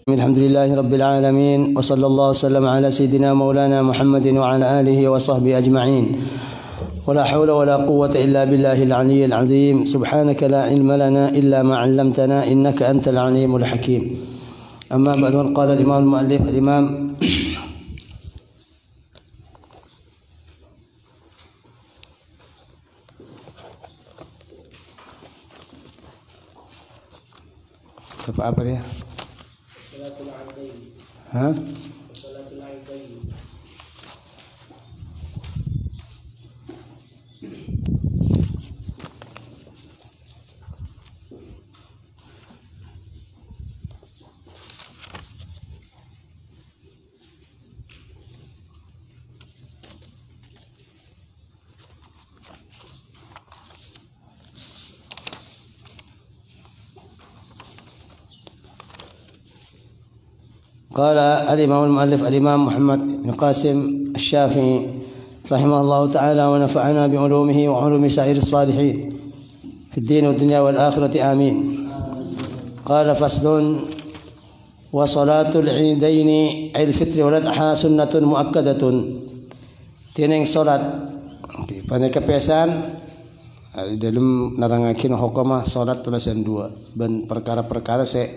Alhamdulillahi Rabbil Alamin. Wa sallallahu wasallam ala sayyidina maulana Muhammadin wa ala alihi wa sahbihi ajma'in. Wa la hawla wa la quwwata illa billahil aliyyil azim. Subhanaka la ilma lana illa ma 'allamtana innaka antal alimul hakim. Amma ba'du, qala al-imam al-mu'allif al-imam apa dia? Ha? قال الإمام المؤلف الإمام محمد بن قاسم الشافعي رحمه الله تعالى ونفعنا بعلومه وعلوم سائر الصالحين في الدين والدنيا والآخرة آمين. قال فصل: وصلاة العيدين أي الفطر والأضحى سنة مؤكدة. Tineng salat pada kebiasaan dalam nerangakin hukum salat telasan dua dan perkara-perkara saya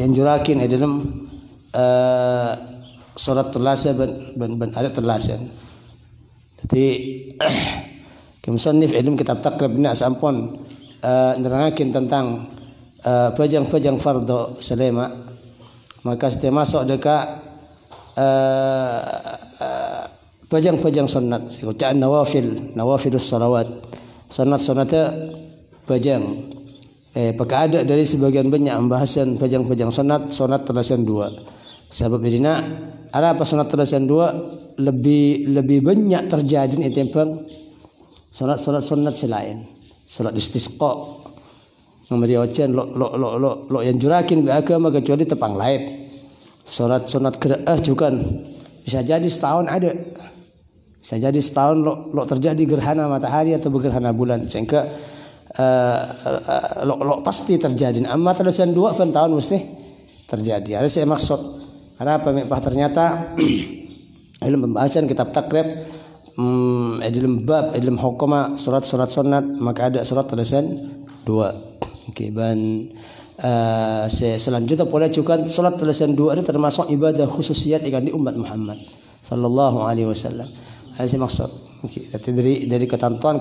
anjurakin dalam salat telasan ben ada telasan. Jadi kemusannif ilmu kitab takrib ini sampun nerangakin tentang pejang-pejang fardu selema, maka setiap masuk dekat pejang-pejang sunat, bacaan nawafilus salawat, sunat-sunatnya pejang. Pakai ada dari sebagian banyak pembahasan pejang-pejang sunat telasan dua. Sebab dina ada apa sunat telasan dua lebih banyak terjadi di tempang sunat selain sunat istisqa nomor ocean lo yang jurakin beragama kecuali tepang lain. Sunat qiraah juga bisa jadi setahun ada, bisa jadi setahun lo terjadi gerhana matahari atau gerhana bulan, sehingga lo pasti terjadi. Amma telasan dua pun tahun mesti terjadi. Ada saya maksud ada apa? Ternyata dalam pembahasan kitab takrib dalam bab dalam hukum surat sunat, maka ada surat telasan dua. Okey, dan selanjutnya pula juga surat telasan dua itu termasuk ibadah khususiyat ikan di umat Muhammad sallallahu alaihi wasallam. Ada saya maksud. Okey, dari ketentuan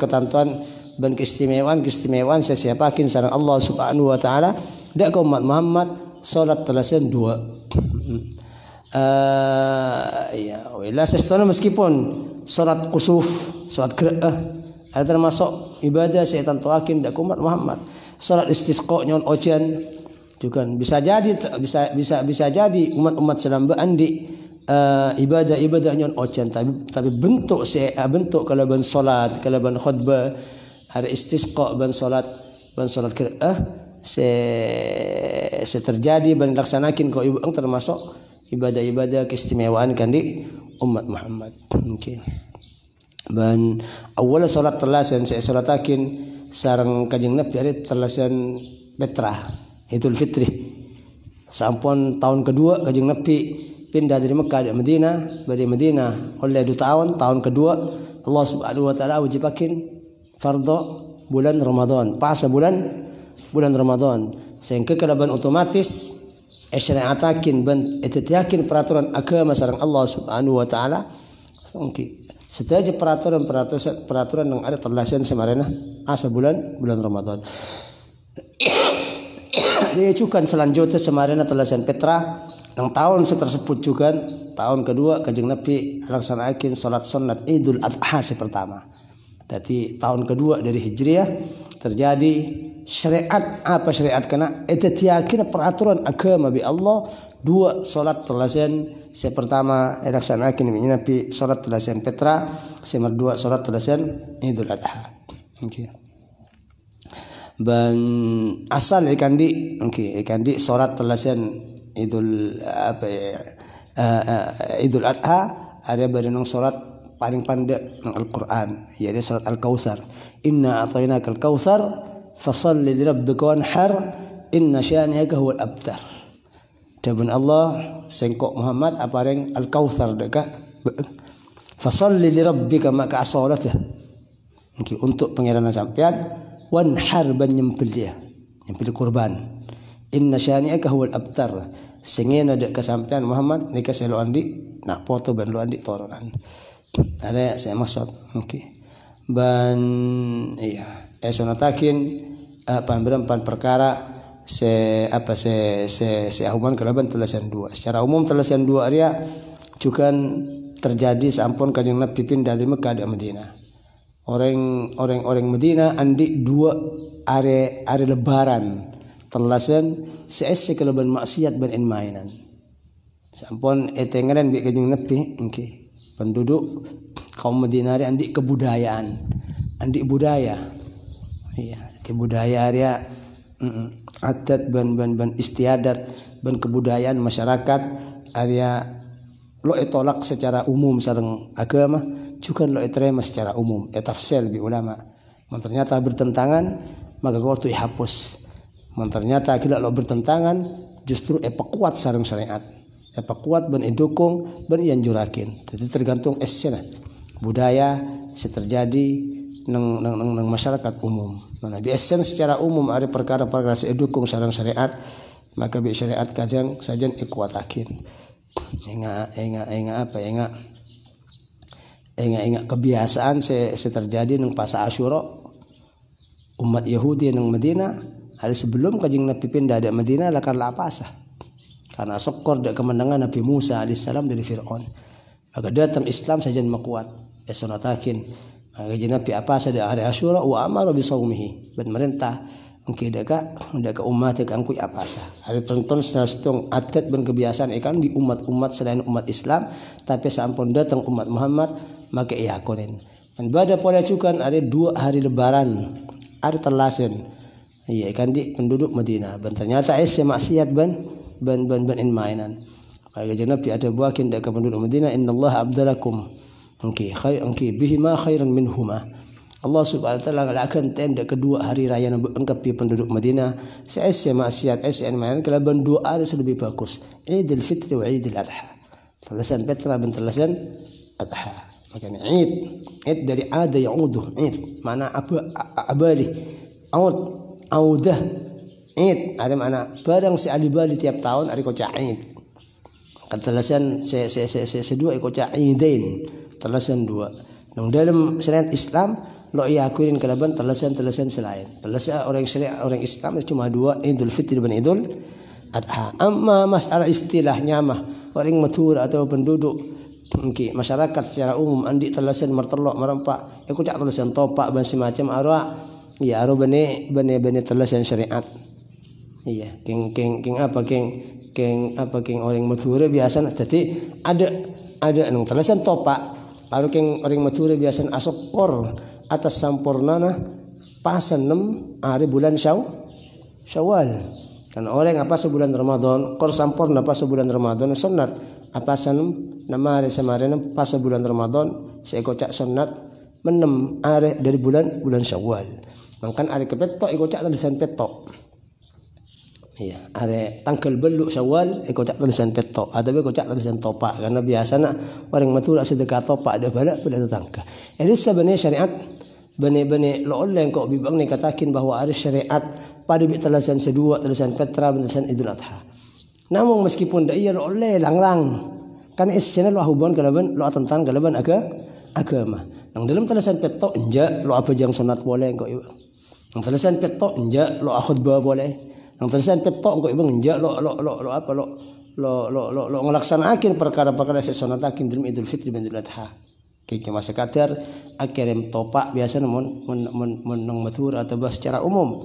dan keistimewaan saya siapakin sareng Allah Subhanahu wa taala dak ke umat Muhammad salat telasan dua. Ya, wala sestona meskipun salat kusuf, salat qiraah ada termasuk ibadah saya tentuakin dak umat Muhammad. Salat istisqa nyon ocean juga bisa jadi umat Islam beandi ibadah nyon ocean, tapi bentuk kalaban salat, kalaban khutbah, ada istisqa ban salat qiraah se terjadi ban laksanakin ko ibu termasuk ibadah-ibadah keistimewaan kan di umat Muhammad. Mungkin ban awal salat telasan saya salatakin sareng kanjeng Nabi ari telasan Petra Idul Fitri. Sampun tahun kedua kanjeng Nabi pindah dari Mekah ke Madinah, dari Madinah oleh 2 tahun kedua Allah Subhanahu wa taala wajibakin fardhu bulan Ramadan, puasa bulan Ramadan, sehingga kalaban otomatis syariatakin ban etetiakin peraturan agama sareng Allah Subhanahu wa taala. Setiap peraturan yang ada telasan semarana asa bulan Ramadan. Dia juga selanjutnya semarana telasan Petra yang tahun tersebut juga tahun kedua kanjeng Nabi laksanakan salat sunat Idul Adha pertama. Jadi tahun kedua dari Hijriah terjadi syariat kena etetiakin peraturan agama bi Allah dua salat telasan. Yang pertama laksanakan Nabi salat telasan Petra, yang kedua salat telasan Idul Adha. Okey. Dan asal ikan di salat telasan Idul Adha ada barenang salat paling pandai ng Al-Quran, yaitu salat Al-Kautsar. Inna a'tainaka Al-Kautsar fasalli li rabbika wanhar inna syani'aka huwal abtar. Dabun Allah sengkok Muhammad apareng al-kautsar deka fasalli li rabbika maka asolatah untuk pangeran sampean wanhar ban nyempil dia nyempil kurban inna syani'aka huwal abtar sengena dek kesampean Muhammad nika selo andi nak foto ban lu andi toronan ada saya maksud ban iya sonatakin pan perkara se ahuman kalaban telasan dua secara umum telasan dua area juga terjadi sampun kanjeng Nabi pindah dari Mekah ke Madinah orang Madinah andi dua are lebaran telasan seesse kalaban maksiat ban mainan sampun etengaran bi kanjeng Nabi penduduk kaum Madinah andi kebudayaan andi budaya iya budaya area adat ban istiadat ban kebudayaan masyarakat area lo tolak secara umum sareng agama juga lo terima secara umum tafsir bi ulama ternyata bertentangan maka waktu dihapus ternyata kila lo bertentangan justru kuat sareng syariat kuat ban dukung ban yanjurakin jadi tergantung esena budaya terjadi nang masyarakat umum. Mana biasa secara umum ada perkara-perkara sedukung sareng syariat maka bi syariat kajang sajan ikuatakin. Enga kebiasaan terjadi nang pas Asyura umat Yahudi nang Madinah hari sebelum kajing Nabi pindah dari Madinah lakar lapasa. Karena sokor dak kemenangan Nabi Musa alaihissalam dari Firaun. Maka datang Islam sajan makuat. Sonatakin Gaji Nabi apa saja hari Asyura wa amara bi saumihi ban merintah engke deka umat angkui apa sah hari tonton sareng adat ban kebiasaan ikan di umat-umat selain umat Islam tapi sampun datang umat Muhammad maka iakonin dan pada pola cukan ada 2 hari lebaran hari telasen iya ikan di penduduk Madinah ban ternyata maksiat ban mainan Gaji Nabi ada buakin deka penduduk Madinah innallaha abdalakum Engki bihima khairan minhuma. Allah Subhanahu wa taala akan tenda kedua hari raya engkapi penduduk Madinah. Seese maksiat main kelaban 2 hari lebih bagus. Idul Fitri wa Idul Adha. Telasan Petra dan telasan Adha. Makanya Id dari ada yaudu. Id mana abali. Audah. Id ada mana barang alibali tiap tahun ada kocak Id. Telasan sedua kocak Idain. Telasan 2. Nang dalam syariat Islam lo iakuin kalaban telasan selain. Telasan orang Islam cuma 2 Idul Fitri dan Idul Adha. Amma masalah istilahnya mah orang matur atau penduduk masyarakat secara umum andi telasan martelok marempak cak telasan topak dan semacam arwa ya aro bane telasan syariat. Iya, king orang matur biasa dadi ada nang telasan topak kalau orang mature biasa asokor atas sampurnana pasan 6 hari bulan Syawal. Kan orang apa sebulan Ramadan, kor sampurna pas sebulan Ramadan sunat. Apa sanum nama hari semarin pas sebulan Ramadan saya kocak sunat 6 hari dari bulan Syawal. Mangkan hari kepetok ikocak tulisan petok. Iya, are tanggal beluk Syawal kocak tulisan petok, ada be kocak tulisan topak karena biasanya orang matura sedekah topak ada bala tetangga. Ini sebenarnya syariat bane lo oleh kok bibang ni katakin bahwa ada syariat pada bi tulisan sedua tulisan Petra tulisan Idul Adha. Namun meskipun dak iya lo oleh lang-lang kan esena lo hubungan kalaban lo tentang kalaban agama. Nang dalam tulisan petok enja lo apa jang sunat boleh kok ieu. Nang tulisan petok enja lo khutbah boleh. Yang tulisan petok kok ibang enjak lo ngelaksanakan perkara-perkara sesonatakin dalam Idul Fitri dan Idul Adha. Kiki masa kadar akhirnya topak biasa namun matur atau secara umum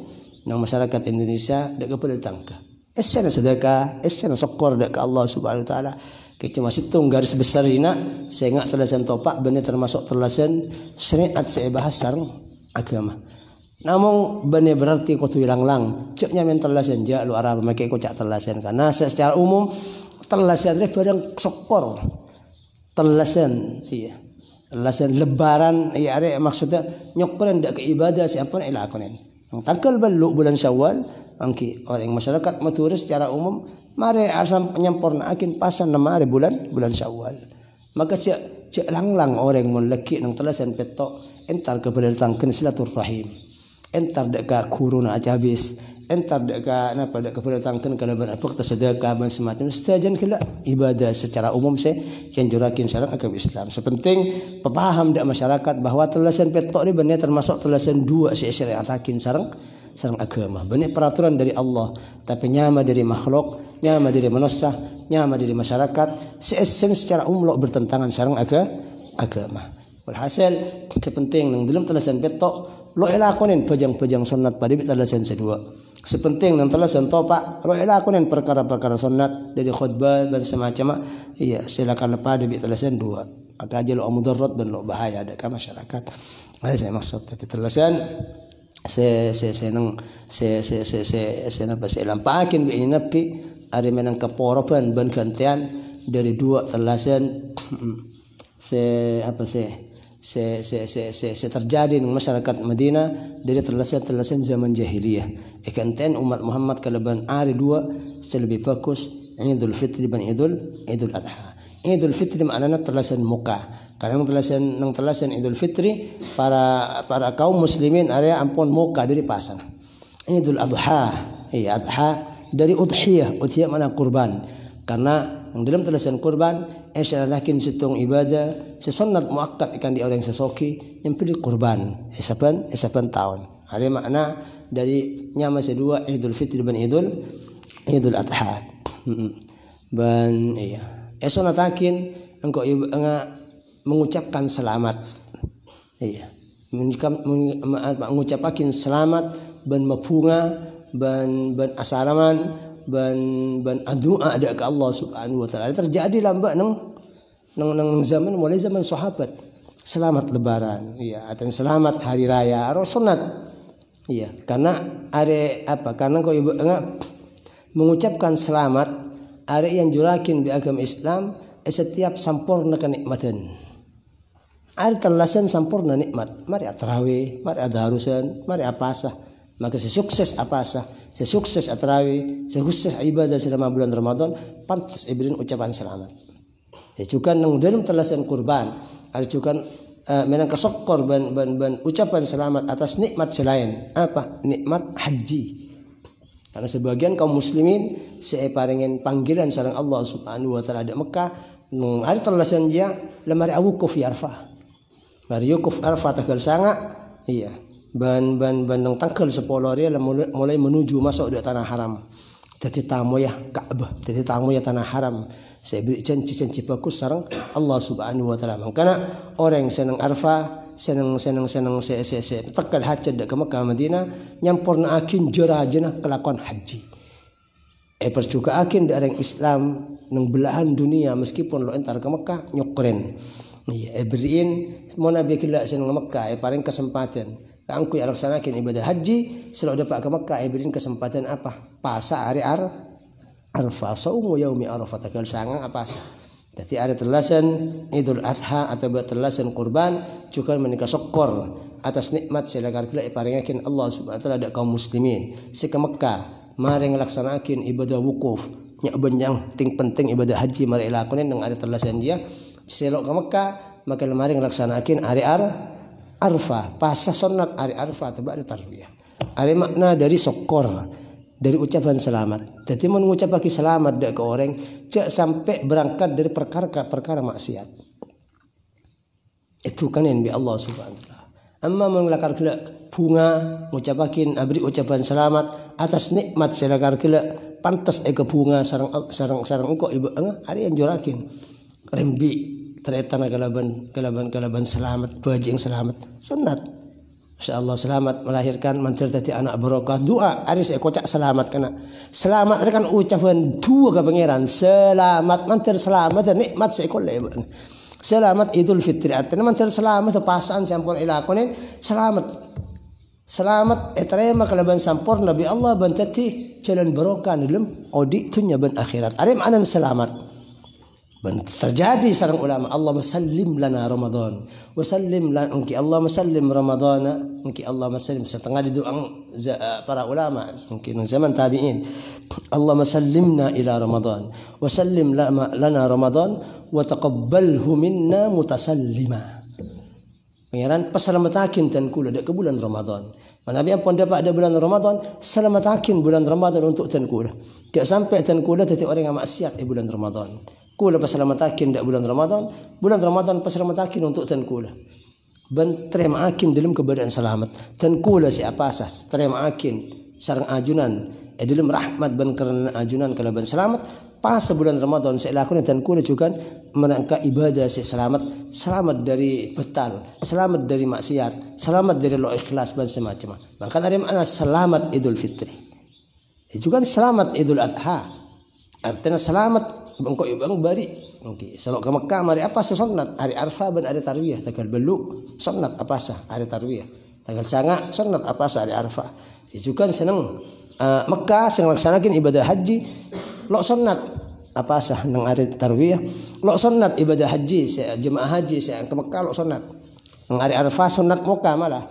nang masyarakat Indonesia dak kepada tangka. Esena sedekah, esena syukur dak ke Allah Subhanahu wa taala. Kiki masih tung garis besar ina sehingga selasan topak benar termasuk telasan syariat saya bahas sareng agama. Namun benar berarti kau tu hilang-lang. Ceknya mentelasan je lu Arab make kau cak telasan karena secara umum telasan ni barang sokor. Telasan iya. Telasan lebaran iya are maksudnya nyokoran dak ke ibadah siapa ilakonen. Tanggal beluk bulan Syawal angki orang masyarakat maturus secara umum mare asam nyampurnaakeun pasan na mare bulan Syawal. Maka cek langlang orang mun leki nang telasan petok entar kepada tangkeun silaturahim. Entar dek ka kuruna aja habis. Entar dek ka napa dek kepada tangkeun kalaban apa kita sedekah dan semacam setajan kala ibadah secara umum yang jurakin sareng agama Islam. Sepenting paham dak masyarakat bahwa telasan petok ni benar termasuk telasan dua syariatakin sareng agama. Benar peraturan dari Allah, tapi nyama dari makhluk, nyama dari manusia, nyama dari masyarakat, secara umum bertentangan sareng agama. Walhasil sepenting nang dalam telasan petok lo elakonin pejang-pejang sunat pada telasan sedua. Sepenting nang telasan topak lo elakonin perkara-perkara sunat dari khutbah dan semacam iya silakan lepas di telasan dua. Maka aja lo mudarat dan lo bahaya ada ke masyarakat. Ada saya maksud telasan saya lampakin bi napi ada menang keporopan ban gantian dari dua telasan terjadi di masyarakat Madinah dari telasan zaman jahiliyah. Ikanten umat Muhammad kalaban hari dua lebih bagus Idul Fitri dan Idul Adha. Idul Fitri maknanya telasan muka. Karena telasan Idul Fitri para kaum muslimin area ampun muka dari pasar. Idul Adha, Adha dari udhiyah mana kurban. Karena yang dalam telasan kurban lakin situng ibadah sesunat muakkad ikan di orang sesoki yang pilih kurban esapan tahun. Ada makna dari nyama sedua Idul Fitri dan Idul Adha. Dan iya. Sunatakin engkau mengucapkan selamat. Iya. Mengucapkan selamat ban mapunga ban asalaman ban doa ada ke Allah Subhanahu wa taala. Terjadi lambak nang zaman mulai zaman sahabat. Selamat lebaran, iya, atau selamat hari raya, sunat. Iya, karena karena kau ibu mengucapkan selamat are yang jurakin di agama Islam setiap sampurna kenikmatan. Are telasan sampurna nikmat. Mari tarawih, mari ada harusan, mari apasah. Maka sesukses apasah, sesukses tarawih, sesukses ibadah selama bulan Ramadan, pantas ibrin ucapan selamat. Ya juga nang dalam telasan kurban, ada juga menang kesokor ban ucapan selamat atas nikmat selain apa? Nikmat haji. Karena sebagian kaum muslimin paringin panggilan sareng Allah Subhanahu wa taala di Mekah nung hari telasan dia lemari awukuf Arafah. Mari yukuf Arafah tanggal sanga, iya. Ban nang tanggal 10 dia mulai menuju masuk di tanah haram. Jadi tamu ya Ka'bah, jadi tamu ya tanah haram. Saya beri janji bagus sareng Allah Subhanahu wa taala. Makanya orang senang Arafah, senang tekad hajat ke Mekah Madinah nyampurna akin jorajana kelakuan haji. Percuka akin dari orang Islam nang belahan dunia meskipun lo entar ke Mekah nyokren. Iya, beriin mau nabi kila senang Mekah paling kesempatan. Angku yang laksanakan ibadah haji selalu dapat ke Mekah beriin kesempatan apa? Pasa hari Arafah, saumu yaumi Arafah tanggal sangang apa? Jadi ada telasan Idul Adha atau telasan kurban juga menikah syukur atas nikmat silakan kila paringakin Allah Subhanahu wa taala ada kaum muslimin si ke Mekah mari ngelaksanakan ibadah wukuf nya benjang penting ibadah haji mari lakonin nang ada telasan dia selok ke Mekah maka mari ngelaksanakan hari Arafah pasah sunat hari Arafah tebak ada tarwiyah. Ada makna dari syukur dari ucapan selamat. Jadi mengucapkan selamat dak ke orang cak sampai berangkat dari perkara maksiat. Itu kan yang bi Allah Subhanahu wa taala. Amma mengelakar kela bunga ngucapakin abri ucapan selamat atas nikmat selakar kela pantas ke bunga sarang engko ibu hari yang jurakin rembi teretana kalaban selamat bajing selamat sunat insyaallah selamat melahirkan mantir tadi anak barokah doa ari saya kocak selamat kena selamat kan ucapan dua ke pangeran selamat mantir selamat dan nikmat saya kolle selamat Idul Fitri artinya mantir selamat pasan sampun ilakonin selamat terima kalaban sampurna bi Allah ban tati jalan barokah dalam odi dunya ban akhirat ari makna selamat terjadi sareng ulama Allahumma sallim lana Ramadan wa sallim lana engki Allahumma sallim Ramadana engki Allahumma sallim setengah di doa para ulama mungkin zaman tabi'in Allahumma sallimna ila Ramadan wa sallim lana Ramadan wa taqabbalhu minna mutasallima. Pangeran pasalamatakin tan kula dak ke bulan Ramadan. Nabi ampun dapat ada bulan Ramadan, salamatakin bulan Ramadan untuk tan kula. Gak sampai tan kula tadi orang yang maksiat di bulan Ramadan. Kula pasalamatakin dak bulan Ramadan pasalamatakin untuk tan kula. Ben terima akin dalam keadaan selamat. Tan kula si apasas terima akin sareng ajunan dalam rahmat ben karena ajunan kalaban selamat. Pas sebulan Ramadan saya lakukan dan kula juga merangka ibadah saya selamat dari betal, selamat dari maksiat, selamat dari lo ikhlas dan semacam. Maka dari mana selamat Idul Fitri. Juga selamat Idul Adha. Artinya selamat bangko ibang bari. Okey, kalau ke Mekah mari apa sunat hari Arafah dan hari Tarwiyah tanggal belu sunat apa sah hari Tarwiyah. Tanggal sanga sunat apa sah hari Arafah. Juga senang Mekah sing laksanakan ibadah haji lo sunat apa sah nang hari Tarwiyah lo sunat ibadah haji jemaah haji saya ke Mekah lo sunat nang hari Arafah sunat Mekah malah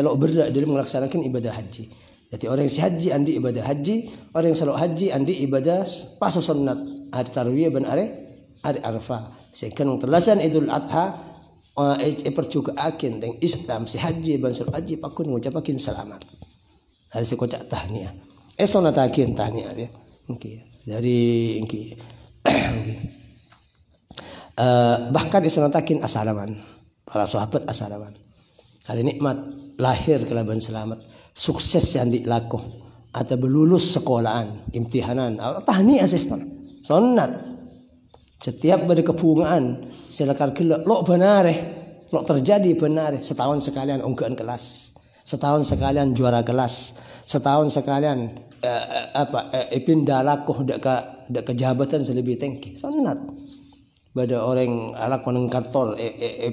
lo berdak dalam melaksanakan ibadah haji. Jadi orang yang si haji andi ibadah haji, orang yang selalu haji andi ibadah pas sunat hari Tarwiyah dan hari Arafah. Sekarang terlasan Idul Adha percukaakin dengan Islam si haji dan selalu haji pakun ngucapakin selamat. Hari si kocak tahniah. Sonatakin tahniah dia. Okay. Dari okay. Bahkan disunatakin asalaman para sahabat asalaman. Hari nikmat lahir kelaban selamat, sukses yang dilakuh atau berlulus sekolahan, imtihanan, tahniah sistem. Sunat. Setiap berkebungaan silakan kelak lo benareh, lo terjadi benareh setahun sekalian unggahan kelas. Setahun sekalian juara kelas, setahun sekalian pindah lakuh dak ke jabatan selebih tinggi. Sunat. Pada orang alak meneng kantor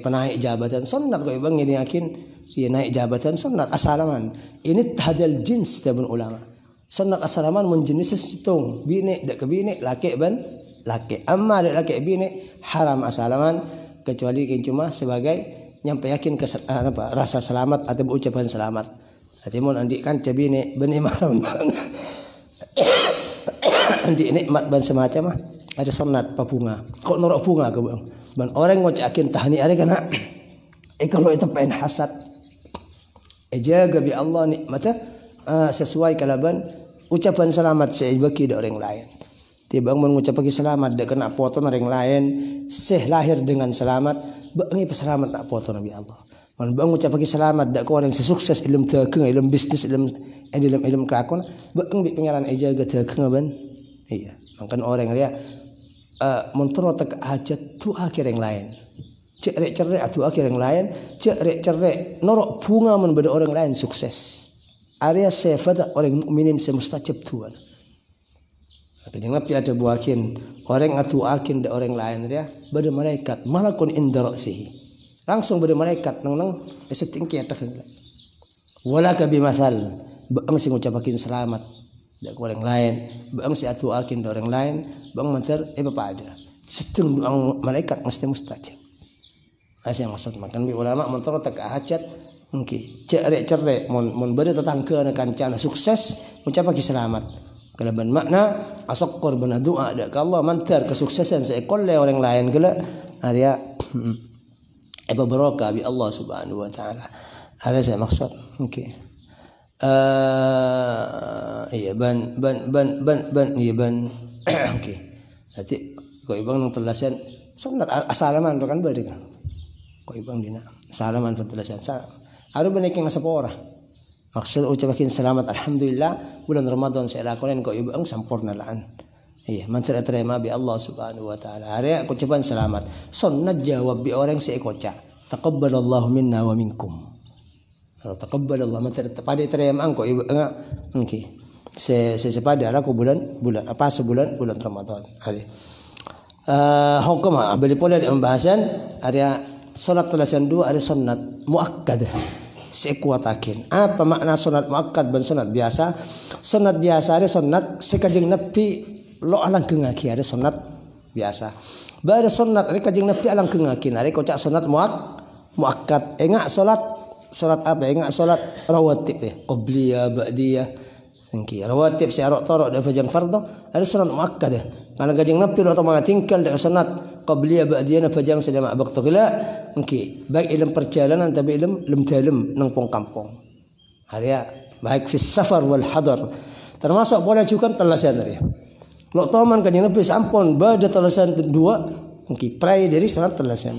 penaik jabatan sunat kau bang ini yakin dia naik jabatan sunat asalaman. Ini hadal jins tabun ulama. Sunat asalaman menjenis situng bini dak ke bini laki ban laki. Amma dak laki bini haram asalaman kecuali cuma sebagai nyampe yakin ke rasa selamat atau ucapan selamat. Hati mun andi kan cabine beni mahram. Andi nikmat ban semacam ada sunat bunga. Kok norok bunga ke bang? Ban orang ngocakin tahni are kana kalau itu pengen hasad. Jaga bi Allah nikmatnya sesuai kalaban ucapan selamat saya bagi dari orang lain. Tiba mengucapkan selamat dak kena foto orang lain seh lahir dengan selamat bangi peselamat tak foto Nabi Allah. Man bang ucapkan selamat dak orang sesukses ilmu dagang ilmu bisnis ilmu kelakon bang bi pengaran jaga dagang ban. Iya, makan orang dia mentero tak hajat tu akhir yang lain. Cerek atu akhir yang lain, cerek norok bunga men beda orang lain sukses. Area sefat orang mukminin semustajab Tuhan. Kadang Nabi ada buakin orang atu akin da orang lain dia beda malaikat malakun inda ra'sihi. Langsung beda malaikat nang setingki atas. Wala ka bimasal bang sing ngucapakin selamat da orang lain, bang si atu akin da orang lain, bang mancer bapak ada. Seteng doang malaikat mesti mustajab. Asy maksud makan bi ulama mentoro tak hajat mungkin cerek mon beda tetangga kancana sukses ngucapakin selamat. Kalaban makna asaqor bana doa ada ke Allah mantar kesuksesan seekor orang lain gela area barokah bi Allah Subhanahu wa taala. Ada saya maksud. Okey. Iya ban iya ban okey. Nanti kau ibang nang telasan sunat asalaman kan bade kan. Kau ibang dina salaman telasan salam. Aru benek yang sapora. Maksud ucapakin selamat alhamdulillah bulan Ramadan saya lakukan kau ibu sempurna laan. Iya, mantra terima bi Allah Subhanahu wa taala. Hari ucapan selamat. Sunnah jawab bi orang saya koca. Taqabbalallahu minna wa minkum. Kalau taqabbalallah mantra pada terima kau ibu okey. Sepada aku bulan apa sebulan bulan Ramadan. Hari. Hukum beli pola di pembahasan ada salat telasan dua ada sunnat muakkadah. Sekuatakin apa makna sunat muakkad dan sunat biasa? Sunat biasa ada sunat sekajeng nepi lo alang kengaki ada sunat biasa. Bada sunat ari kanjing Nabi alang kengakin ari kocak sunat muakkad. Enggak salat apa? Enggak salat rawatib ya. Qabliyah, ba'diyah. Engki rawatib si arok torok da fajang fardu ada sunat muakkad ya. Karena kanjing Nabi lo tama tingkal da sunat qabliyah ba'diyah fajang sedama abak togila engki baik ilmu perjalanan tapi ilmu dalem nang pong kampung. Arya baik fi safar wal hadar. Termasuk boleh juga telasan ya. Lo toman kanjing Nabi sampun bada telasan dua engki prai dari sunat telasan.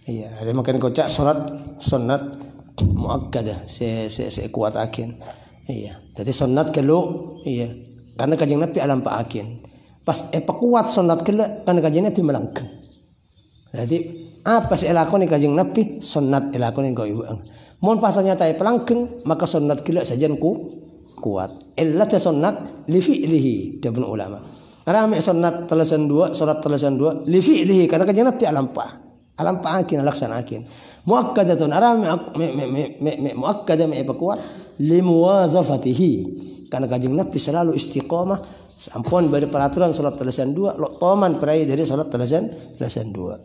Iya, ada makan kocak sunat muakkadah se kuat akin. Iya, jadi sunat kalau iya karena kanjeng Nabi alam paakin. Pas kuat sunat kala karena kanjeng Nabi melangkeng. Jadi apa sih lakoni kanjeng Nabi sunat lakoni kau ibu. Mun pas ternyata pelangkeng maka sunat kala sajan kuat. Illat sunat li fi'lihi dabun ulama. Karena sunat telasan dua, salat telasan dua li fi'lihi karena kanjeng Nabi alam paakin laksanakin. Muakkadatun aram muakkadah me kuat limuwazafatihi karena kanjeng Nabi selalu istiqomah sampun pada peraturan salat telasan dua lo toman perai dari salat telasan dua.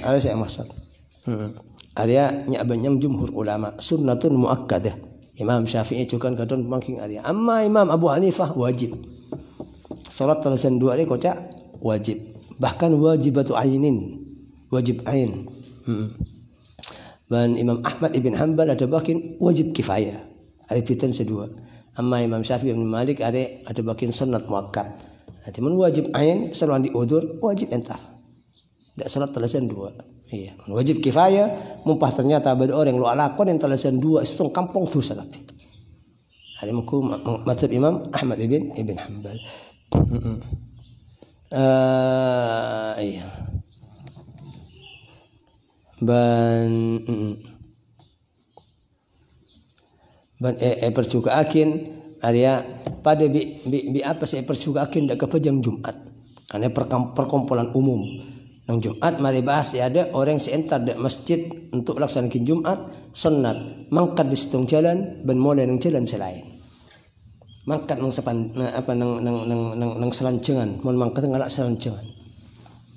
Ada saya maksud. Arya nyabanyang jumhur ulama sunnatun muakkadah. Imam Syafi'i juga kadon mangking arya. Amma Imam Abu Hanifah wajib. Salat telasan dua ni kocak wajib. Bahkan wajibatu ainin. Wajib ain. Dan Imam Ahmad ibn Hanbal ada bakin wajib kifayah. Ada pitan sedua. Amma Imam Syafi'i bin Malik ada bakin sunnat muakkad. Nanti mun wajib ain selalu diudur wajib entar. Tidak salat telasan dua. Iya. Wajib kifayah mumpah ternyata ada orang lu alakon yang telasan dua setengah kampung tu salat. Ada muku mazhab Imam Ahmad ibn Hanbal. Iya. Ban percukaakin area pada bi apa saya percukaakin dak kepejang Jumat karena perkumpulan umum nang Jumat mari bahas ya ada orang seentar dak masjid untuk laksanakan Jumat sunat mangkat di setong jalan ban mulai nang jalan selain mangkat nang sepan apa nang selancengan mun mangkat ngalak selancengan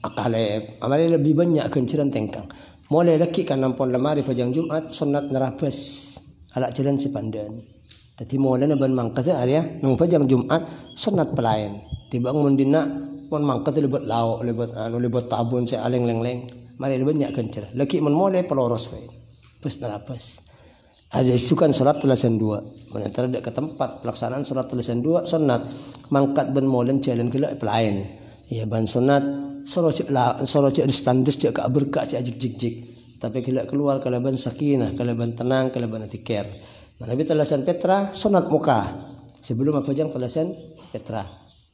akale amari lebih banyak kenceran tengkang mulai laki kan nampon lemari pajang Jumat sunat nerabas alak jalan sepandan. Tadi mulai ban mangkat area nang pajang Jumat sunat pelayan. Tiba mundina pon mangkat lebet lauk lebet tabun saya aleng leng. Mari lebih banyak kencer. Laki mun mulai peloros bae. Pas nerabas. Ada isukan salat telasan dua. Mana terdak ke tempat pelaksanaan salat telasan dua sunat mangkat ban mulai jalan kela pelayan. Ya ban sunat sorocek di standes cek ka berkah cek jik tapi kila keluar kalaban sakinah kalaban tenang kalaban tikir Nabi telasan Petra sunat muka sebelum apa jang telasan Petra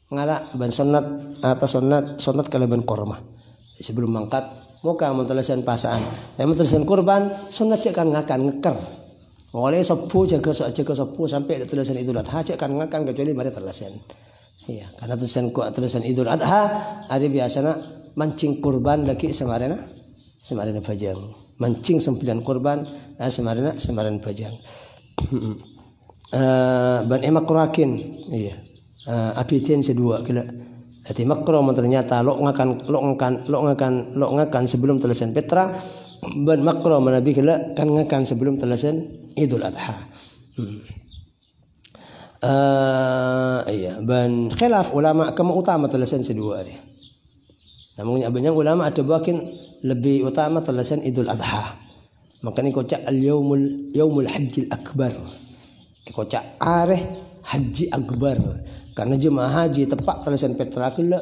ngala ban sunat apa sunat kalaban korma sebelum mangkat muka mun telasan pasaan mun telasan kurban sunat cek kan ngakan ngeker oleh sepuh jaga sepuh sampai telasan Idul Adha cek kan ngakan kecuali mari telasan. Iya, karena tulisan Idul Adha ada biasanya mancing kurban lagi semarena pajang. Mancing 9 kurban semarena pajang. Ban emak kurakin. Iya. Apitin sedua kila. Jadi makro ternyata lo ngakan sebelum telasan Petra ban makro manabi kila kan ngakan sebelum telasan Idul Adha. Iya, ban khilaf ulama kama utama telasan sedua ni. Namun banyak ulama ada bakin lebih utama telasan Idul Adha. Makanya kocak yaumul hajjil akbar. Kocak areh haji akbar. Karena jemaah haji tepak telasan Petra kala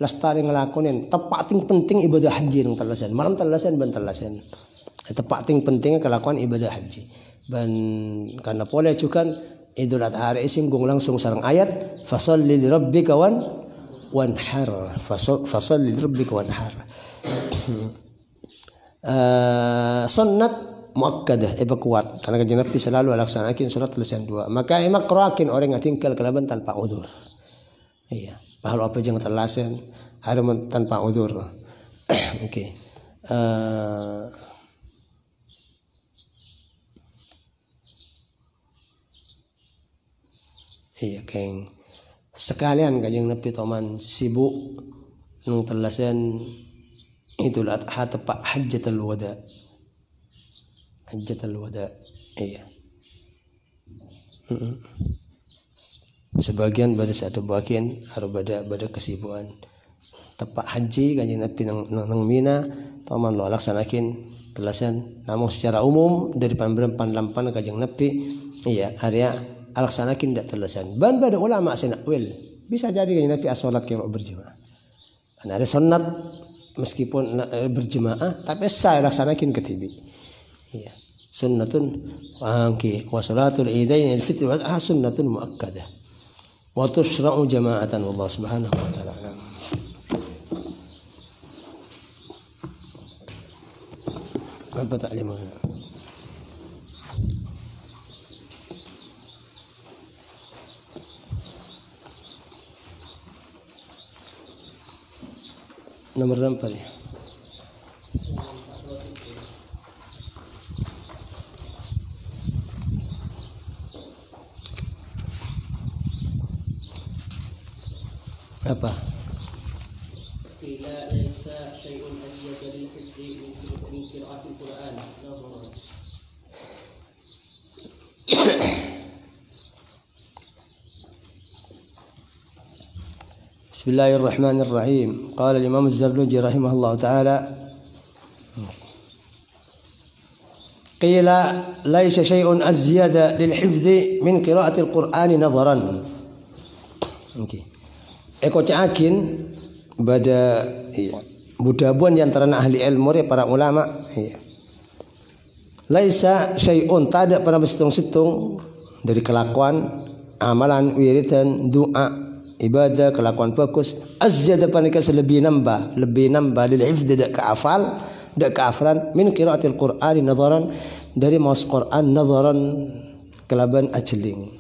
lestari ngelakonin tepak ting penting ibadah haji nang telasan. Malam telasan ban telasan. Tepak ting pentingnya kelakuan ibadah haji. Ban karena boleh juga Idul Adha singgung langsung sareng ayat fasalli li rabbika wanhar fasalli li rabbika wanhar. Sunnat muakkadah kuat karena kanjeng Nabi selalu laksanakan salat telasan dua maka emak kerakin orang yang tinggal kelaban tanpa udzur. Iya pahala apa jeung telasan ada tanpa udzur. Okey. Iya keng sekalian kanjeng Nabi toman sibuk nang telasan Idul Adha tepat Hajjatul Wada. Hajjatul Wada. Iya. Sebagian pada satu bagian harus pada kesibukan tepat haji kanjeng Nabi nang Mina paman lo laksanakin telasan namun secara umum dari pan lampan kanjeng Nabi iya area laksanakin dak telasan ban pada ulama sinakwil bisa jadi kanjeng Nabi salat kira berjamaah ada sunat meskipun berjamaah tapi saya laksanakan ketibi iya sunnatun wa salatul idain al-fitr wa adha sunnatun muakkadah wa tushra'u jama'atan wallahu subhanahu wa ta'ala. Apa taklimnya? Nomor berapa ya? Apa? Qila laysa syai'un asyad lil hifzi min qira'atil Qur'an. بسم الله الرحمن الرحيم قال الإمام الزرلوجي رحمه الله تعالى قيل ليس شيء أزيد للحفظ من قراءة القرآن نظرا Eko cakin pada budabuan yang antara ahli ilmu para ulama laisa syai'un tidak pernah bersitung-situng dari kelakuan amalan wiridan doa ibadah kelakuan bagus azyada panika lebih nambah lil hifdz dak kehafalan min qiraatil qur'ani nazaran dari maus Quran nazaran kelaban ajling.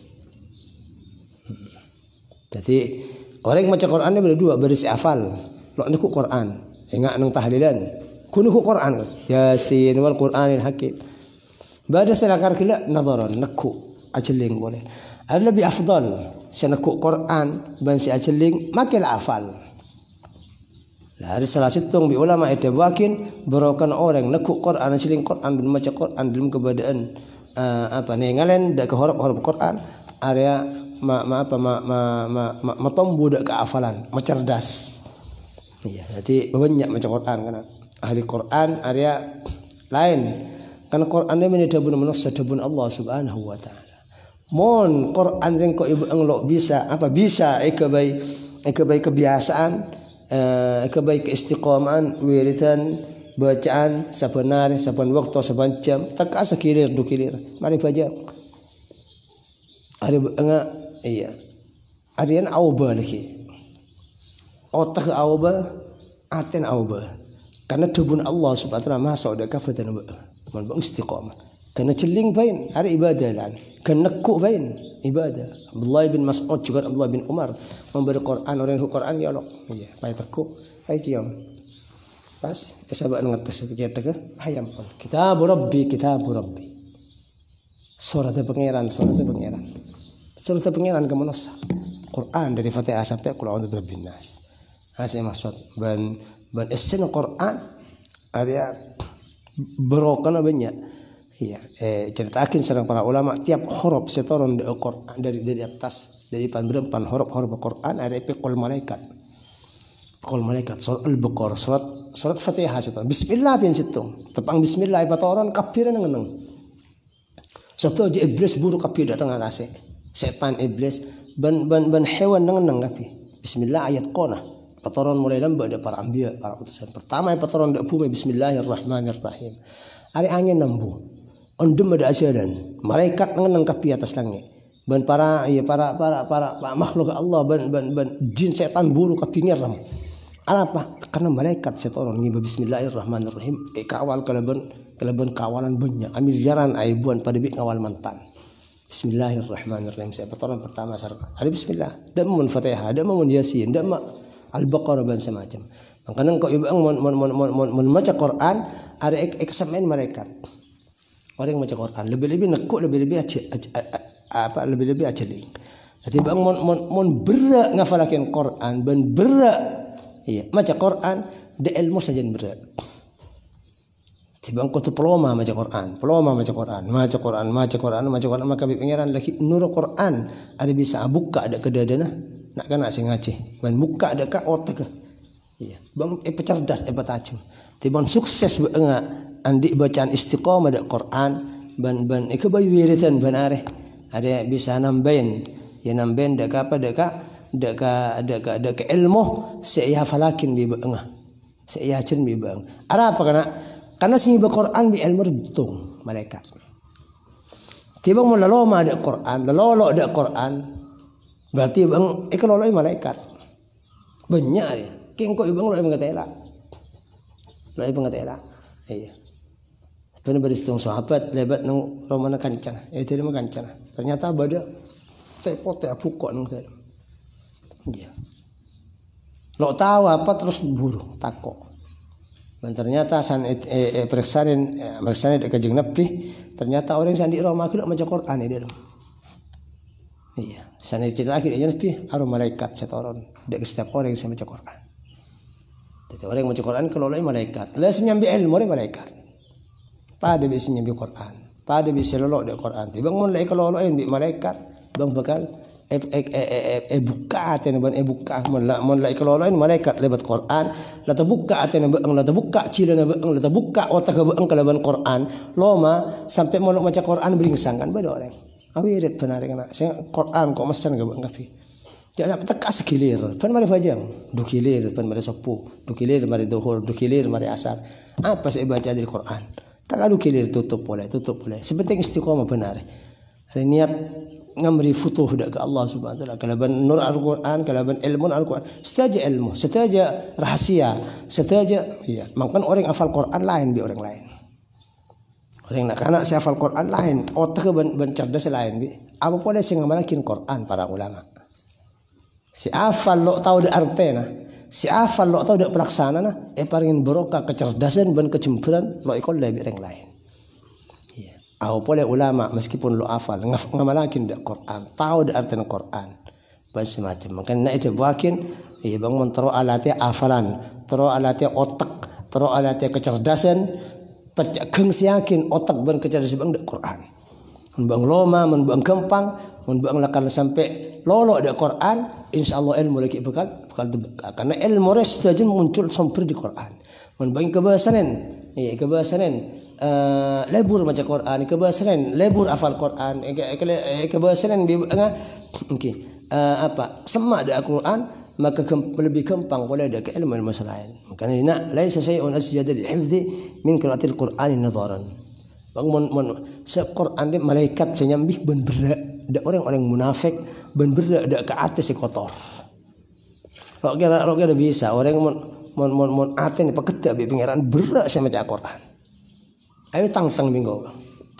Jadi orang yang baca Quran ini ada dua berisi hafal lo niku Quran ingat nang tahlilan kuno Quran Yasin wal Qur'anil Hakim bada selakar kila nazaran neku ajling boleh ada lebih afdal seneku Quran ban si ajling makin hafal lah ada salah situng bi ulama itu wakin berokan orang neku Quran ajling Quran dan baca Quran dalam keadaan ngalen dak ke huruf Quran area matombu dak kehafalan cerdas iya jadi banyak baca Quran kan ahli Quran area lain karena Quran ini menidabun manusia dabun Allah subhanahu wa ta'ala mon Quran yang kok ibu englok bisa ekabai kebiasaan ekabai keistiqomahan wiridan bacaan saban hari saban waktu saban jam tak asa kirir mari baca ada enggak iya arian auba lagi otak auba aten auba karena dabun Allah subhanahu wa ta'ala masa udah kafatan man bang istiqamah karena celing bain ada ibadah lan karena ku bain ibadah Abdullah bin Mas'ud juga Abdullah bin Umar memberi Quran orang yang Quran ya Allah iya baik teku baik kiam pas sabak ngetes kita ke hayam kitab rabbi surat pangeran ke manusia Quran dari Fatihah sampai qul a'udzu birabbin nas asih maksud ban esen Quran ada berokan banyak iya ceritakan sareng para ulama tiap huruf setoron di Quran dari atas dari pan huruf Quran ada qul malaikat surat al-baqarah surat Fatihah setoron bismillah pian situng tepang bismillah patoron kafiran ngeneng satu aja iblis buruk kapi datang ngasih setan iblis ban hewan nang kapi bismillah ayat qona patoron mulai nambah ada para anbiya para utusan pertama yang patoron dak bumi bismillahirrahmanirrahim ari angin nambu ondem ada ajaran malaikat nang kapi atas langit ban para makhluk Allah ban jin setan buruk kapi ngeram apa karena malaikat setoron ngiba bismillahirrahmanirrahim kawal kalaban kawalan banyak amir jaran aibuan pada bik ngawal mantan bismillahirrahmanirrahim saya patoran pertama sarka ada bismillah dan mun Fatihah dan mun Yasin dan al-Baqarah dan semacam makanya kau ibu mun baca Quran ada kesamaan malaikat orang yang baca Quran lebih nekuk lebih ajeli jadi bang mun berak ngafalakin Quran ben berak Iya, maca Quran de ilmu saja berat. Tibang ko tu peloma maca Quran, maca Quran maka pengiran lagi nur Quran ada bisa buka ada kedadana nak kana sing ngaceh. Ban buka ada ka otak. Iya, bang pecerdas tajam. Tibang sukses enggak andi bacaan istiqomah da Quran ban bayu wiritan ban are. Ada bisa nambahin, ya nambahin da ka apa da ka ilmu saya hafalakin bi enggak. Saya cen bi bang. Ara apa karena sing Quran bi ilmu betung malaikat. Tibang mo laloma da Quran, lalolo da Quran. Berarti bang ikaloloi malaikat. Banyak dia. Kengko ibang lo mengatela. Lo mengatela. Iya. Benar beristung sahabat lebat nang romana kancana. Itu dia kancana. Ternyata bada tepote apukok nang saya. Iya. Lo tahu apa terus buru takok. Dan ternyata san periksain dekat jeung Nabi, ternyata orang sandi Roma kilo maca Quran dia. Iya, san cerita akhir aja Nabi, aru malaikat setoron dek setiap orang yang baca Quran. Jadi orang yang baca Quran kalau oleh malaikat, lah nyambi ilmu oleh malaikat. Pada bisa nyambi Quran, pada bisa lolok dek Quran. Bang mun lai kalau oleh di malaikat, bang bakal buka atene ban buka mun lai kalau oleh malaikat lebat Quran, la buka atene bang la buka cilana bang la buka otak bang kalaban Quran. Loma sampai mau maca Quran beringsang kan beda orang. Awirit benar kana sing Quran kok mesen gak ngapi. Ya teka sekilir, pan mari fajang, 2 kilir, pan mari 10, 2 kilir mari duhur, 2 kilir mari asar. Apa saya baca di Quran? Tak ada kilir tutup boleh. Sepenting istiqomah benar. Hari niat ngamri futuh dak ke Allah Subhanahu wa taala. Kalaban nur Al-Quran, kalaban ilmu Al-Quran. Setaja ilmu, setaja rahasia, setaja iya. Makan orang hafal Quran lain bi orang lain. Orang nak anak saya hafal Quran lain, otak ban cerdas lain bi. Apa boleh sing ngamalakin Quran para ulama. Si hafal lo tahu de artena, si hafal lo tahu de pelaksana na, paringin barokah kecerdasan ban kecemburan lo ikol lebih orang lain. Iya. Apa boleh ulama meskipun lo hafal ngamalakin de Quran, tahu de artena Quran. Bas semacam. Makanya itu bakin, iya bang mentero alatnya hafalan, tero alatnya otak, tero alatnya kecerdasan. Pecahkeun yakin otak ban kecerdasan bang de Quran. Mun bang loma, mun bang gampang, mun bang lakan sampai lolo de Quran, insyaallah ilmu lagi bakal karena ilmu rest aja muncul sampai di Quran. Mun bang kebasanan, iya kebasanan lebur baca Quran, kebasanan lebur hafal Quran, kebasanan di apa? Semak de Quran maka lebih gampang boleh ada ilmu lain. Makanya nak laisa syai'un asjada lil hifzi min qiraatil Qur'ani nadharan. Bang mon Quran dia malaikat senyambih ban berak da orang-orang munafik ban berak da ke atas kotor. Rok kira bisa orang mon aten paket be pengiran berak sama maca Quran. Ayo tangsang minggu.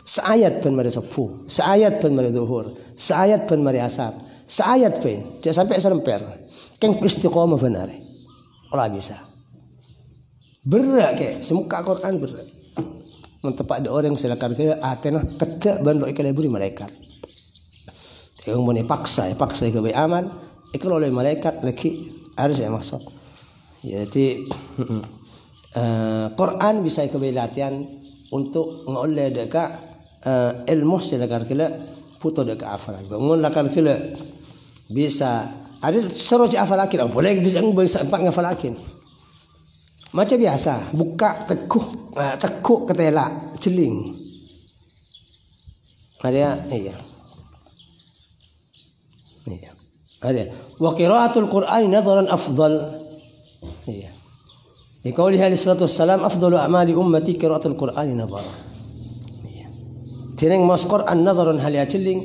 Seayat ban mari subuh, seayat ban mari zuhur, seayat ban mari asar, seayat ban sampai seremper. Keng istiqomah benar. Ora bisa. Berak ke semuka Quran berak. Mentepak ada orang silakan ke atena kedak ban lo ikaleburi malaikat. Yang mau paksa ke aman, ikal oleh malaikat lagi harus ya masuk. Jadi Quran bisa ke latihan untuk ngoleh deka ilmu silakan ke puto deka hafalan. Bangun lakan ke bisa ada seru si afalakin, boleh bisa empat ngafalakin. Macam biasa, buka tekuk ketela, celing. Ada, iya. Ada. Wa qiraatul Qur'an nadharan afdal. Iya. Di qauli alaihi salatu wassalam afdalu a'mali ummati qiraatul Qur'an nadharan. Iya. Tineng mas Qur'an nadharan hal ya celing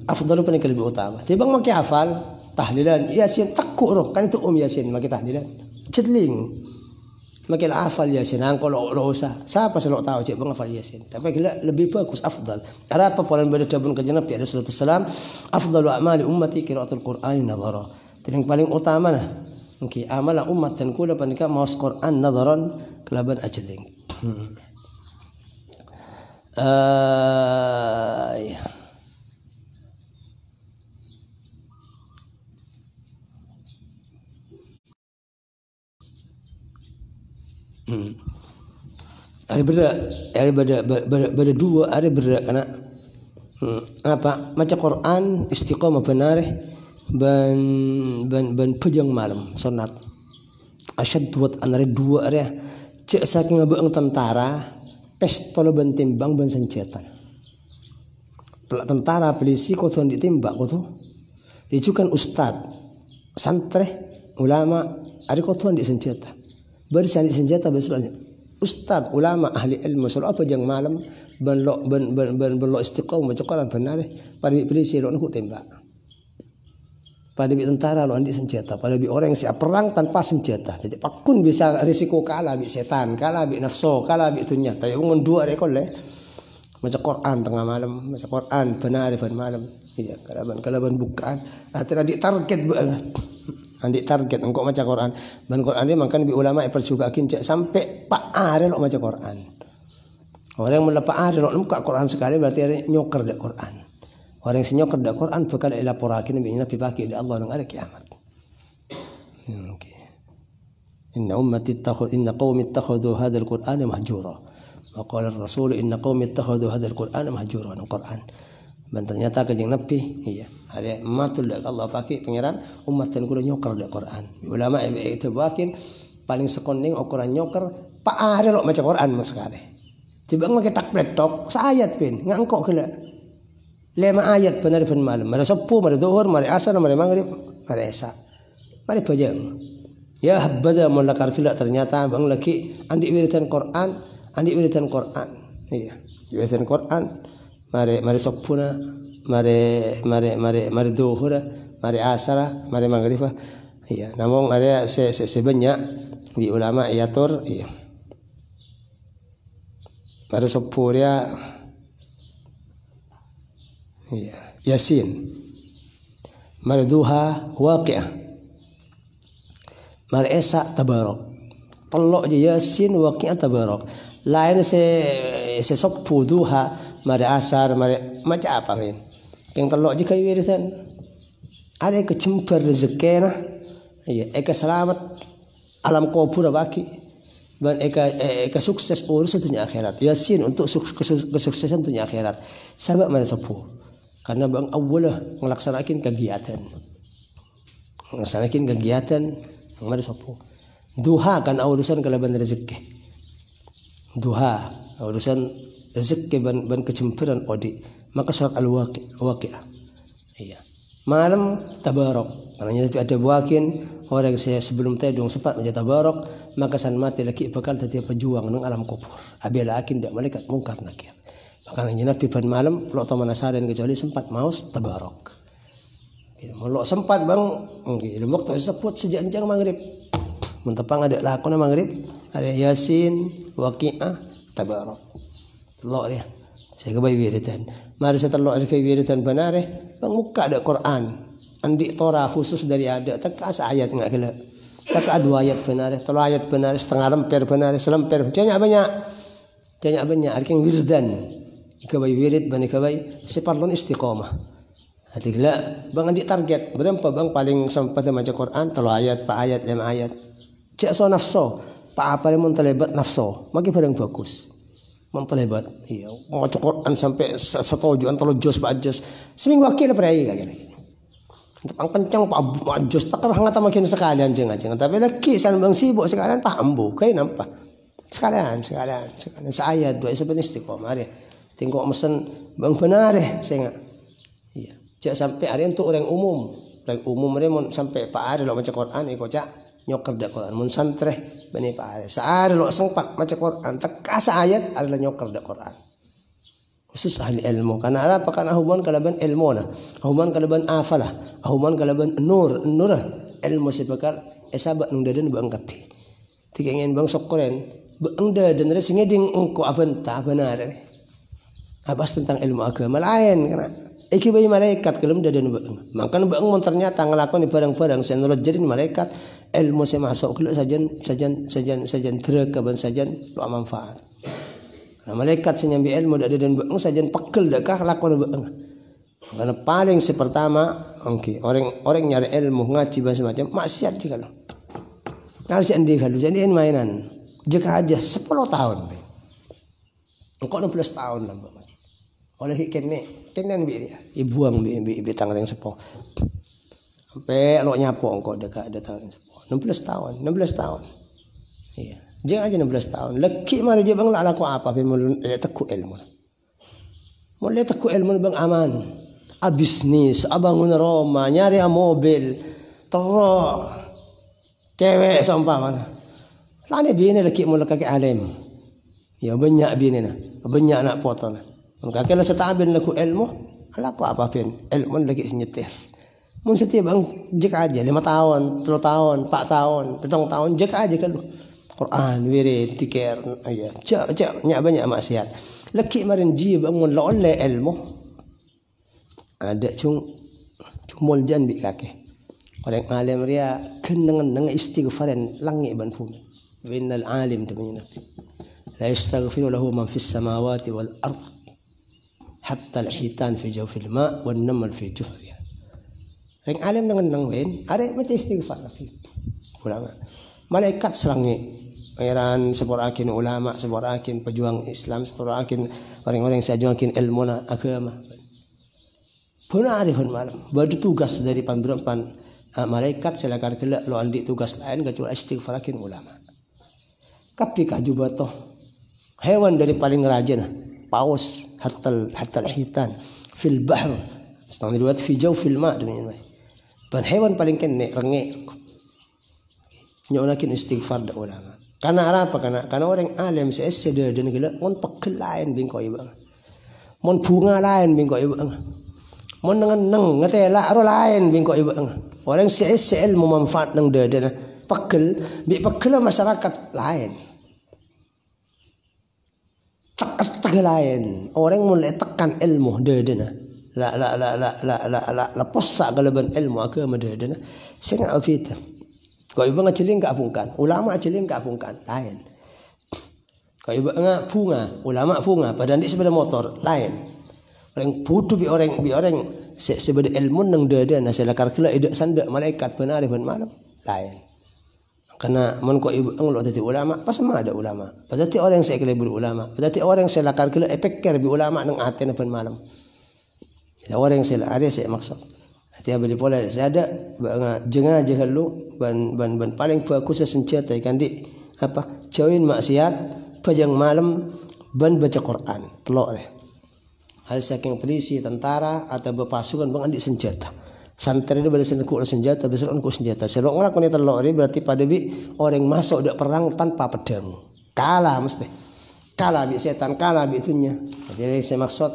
afdalu paling lebih utama. Tibang maki hafal tahlilan yasin tekuk roh kan itu yasin maki tahlilan celing maki hafal yasin ang kalau lo usah siapa selo tahu cik bang hafal yasin tapi gila lebih bagus afdal ada apa polan beda tabun ke Nabi alaihi salatu wasalam afdalu a'mali ummati qiraatul Qur'ani nadhara yang paling utama nah mungkin amalan umat dan kula panika maos Qur'an nadharan kelaban ajeling ya Ada beda dua, ada beda karena apa? Maca Quran istiqomah benar ban pejang malam sunat. Asyad buat anare dua area cek saking beung tentara pestol ban timbang ban senjata. Pelak tentara polisi kau tuan ditimbak kau tu. Itu kan ustad, santri, ulama, ada kau tuan di senjata. Bersihan di senjata bersulanya. Ustad, ulama, ahli ilmu, selalu apa jang malam ban lo istiqomah cokolan benar pada polisi lo nak tembak. Pada bi tentara lo andi senjata, pada bi orang yang siap perang tanpa senjata. Jadi pakun bisa risiko kalah bi setan, kalah bi nafsu, kalah bi dunia. Tapi umum dua rekol le. Baca Quran tengah malam, baca Quran benar ban malam. Iya, kalaban bukaan. Atau adik target banget. Adik target engkau baca Quran. Ban Quran ini makan bi ulama perjugakin cek sampai pak are lo baca Quran. Orang yang melepak are lo buka Quran sekali berarti are nyoker dak Quran. Orang yang senyoker dak Quran bakal ilaporakin nabi baki di Allah nang ada kiamat. Okay. Inna qaumi ittakhadhu hadzal Qur'ana mahjura. Wa qala ar-rasul inna qaumi ittakhadhu hadzal Qur'ana mahjura. Al-Qur'an. Dan ternyata kajeng Nabi, iya, ada matul dak Allah pakai pangeran umat dan kulo nyoker dak Quran. Ulama itu bakin paling sekonding ukuran nyoker pak are lo baca Quran mas sekali. Tiba ngake takbir tok sayat pin ngangkok kela. 5 ayat benar pen malam. Mari subuh, mari zuhur, mari asar, mari maghrib, mari isya. Mari pajang. Ya habada mulakar kila ternyata bang laki andi wiritan Quran, Iya, wiritan Quran. Mari subuh, mari zuhur, mari asar, mari maghrib. Iya, namun ada sebanyak di ulama iatur, iya. Mari subuh ya. Iya, Yasin. Mari duha Waqiah. Mari Esa Tabarok. Telok je Yasin Waqiah Tabarok. Lain se subuh duha, mari asar, mari macam apa kan? Yang telok je kayu wiritan. Ada kecemper rezekina. Iya, eka selamat alam kubur baki. Dan eka sukses urusan dunia akhirat. Yasin untuk kesuksesan dunia akhirat. Sebab mana subuh? Karena bang awalah melaksanakan kegiatan mari sopo. Duha kan urusan kalaban rezeki. Duha urusan rezeki ban kecemperan odi. Maka surat al-waqiah. Iya. Malam tabarok. Karena ada buakin orang saya sebelum tidur sempat menjadi tabarok, maka san mati lagi bakal jadi pejuang nang alam kubur. Abila akin dak malaikat mungkar nakir. Makanya Nabi pada malam lo tahu mana sadan kecuali sempat maus tabarok. Lo sempat bang, ilmu waktu sebut sejak jam maghrib. Mentepang ada lakon maghrib, ada Yasin, Waqiah, tabarok. Lo dia, saya kebayi wiritan. Mari setelah ada wiritan benar bang muka ada Quran. Andi Torah khusus dari ada, tak ayat enggak kela. Tak 2 ayat benar, 3 ayat benar, setengah lemper benar, selemper. Jangan banyak. Arking wirdan. Ikabai wirid bani ikabai separlon istiqomah. Hati gila bang andi target berapa bang paling sempat baca Quran 3 ayat, 4 ayat, 5 ayat. Cek so nafsu, apa mun terlibat nafsu, magi barang bagus. Mun terlibat, iya, baca Quran sampai 1 juan 3 juz 4 juz. Seminggu akhir perai kagak. Tepang kencang pak juz tak hangata makin sekalian jangan. Tapi lagi san bang sibuk sekalian paham bu, kayak nampak. Sekalian seayat 2 sebenarnya istiqomah hari. Tengok mesen bang benar saya enggak. Iya. Cak sampai hari untuk orang umum dia mun sampai pak hari lo baca Quran iko cak nyoker dak Quran mun santre bani pak hari. Sehari lo sempat baca Quran tekas ayat adalah nyoker dak Quran. Khusus ahli ilmu karena apa karena hubungan kalaban ilmu nah. Hubungan kalaban afalah, hubungan kalaban nur ilmu sebakal esabak nung dadan bang kapi. Tiga ingin bang sokoren bang dadan res ngeding engko abenta benar. Abas tentang ilmu agama lain karena ikibai malaikat kalau dadan bang. Maka bang mun ternyata ngelakoni barang-barang senolot jadi malaikat ilmu saya masuk kalau sajan trek kaban sajan lo manfaat. Nah, malaikat senyambi ilmu dadan bang sajan pekel dakah lakon bang. Karena paling pertama orang nyari ilmu ngaji bahasa macam maksiat juga lo. Harus andi kalau jadi mainan. Jika aja 10 tahun. Engkau 16 tahun lah Mbak Maji. Oleh kene bi dia. Ibuang bi tangan yang sepo. Sampai lo nyapo engkau dekat ada tangan yang sepo. 16 tahun. Iya. Jangan aja 16 tahun. Leki mari je bang la laku apa pe mun teku ilmu. Mun teku ilmu bang aman. Bisnis, abangun Roma, nyari mobil, terus cewek seumpama. Lani bini laki mula kaki alim. Ya banyak bini na, banyak anak potong. Kaki la setabil laku ilmu, alaku apa pun ilmu lagi senyetir. Mun setiap bang jeka aja 5 tahun, 3 tahun, 4 tahun, 3 tahun jeka aja kalau Quran wirid tikir ya. Cak banyak maksiat. Laki marin ji bang mun la oleh ilmu. Ada cumul jan bi kake orang alim ria kenangan istighfaran langi ban fu innal alim tamina la yastaghfiru lahu man fis samawati wal ard hatta al hitan fi jawfil ma wan namal fi juhriha orang alim dengan nang wen are macam istighfar fi ulama malaikat serangi pangeran sepurakin ulama sepurakin pejuang Islam sepurakin orang-orang yang sejuangkin ilmu agama. Pernah arifan malam. Badu tugas dari pan malaikat silakan kelak lo andi tugas lain kecuali istighfarakin ulama. Kapi kajubatoh hewan dari paling rajin paus hatta hitan fil bahr. Setang riwayat fi jawfil ma demikian. Pan hewan paling kene rengek. Nyonakin istighfar da ulama. Karena apa? Karena orang alim seeseda dan gila mon pekel lain bingkoi bang. Mon bunga lain bingkoi bang. Mon dengan neng ngetela aro lain bingko ibu orang CSL memanfaat nang dada pekel masyarakat lain tak lain orang mulai tekan ilmu dada la posa galaban ilmu agama dada saya ngak fita kau ibu ngaceling gak pungkan ulama aceling gak pungkan lain kau ibu ngak bunga ulama bunga padahal di sepeda motor lain orang putu bi orang sebeda ilmu nang dada na selakar kala idak sandak malaikat penarifan malam lain karena mun ko ibu anglo tadi ulama pas ma ada ulama padati orang saya kala ulama padati orang selakar kala epekker bi ulama nang aten pen malam ya orang sel ada saya maksud hati abdi pola saya ada jenga lu ban paling bagus senjata kan di apa jauhin maksiat pajang malam ban baca Quran telok deh. Hal saking polisi, tentara atau berpasukan bang andi senjata. Santri itu pada senjata, besar unku senjata. Selok orang kau telok ini berarti pada bi orang masuk dak perang tanpa pedang. Kalah mesti. Kalah bi setan, kalah bi itunya. Jadi saya maksud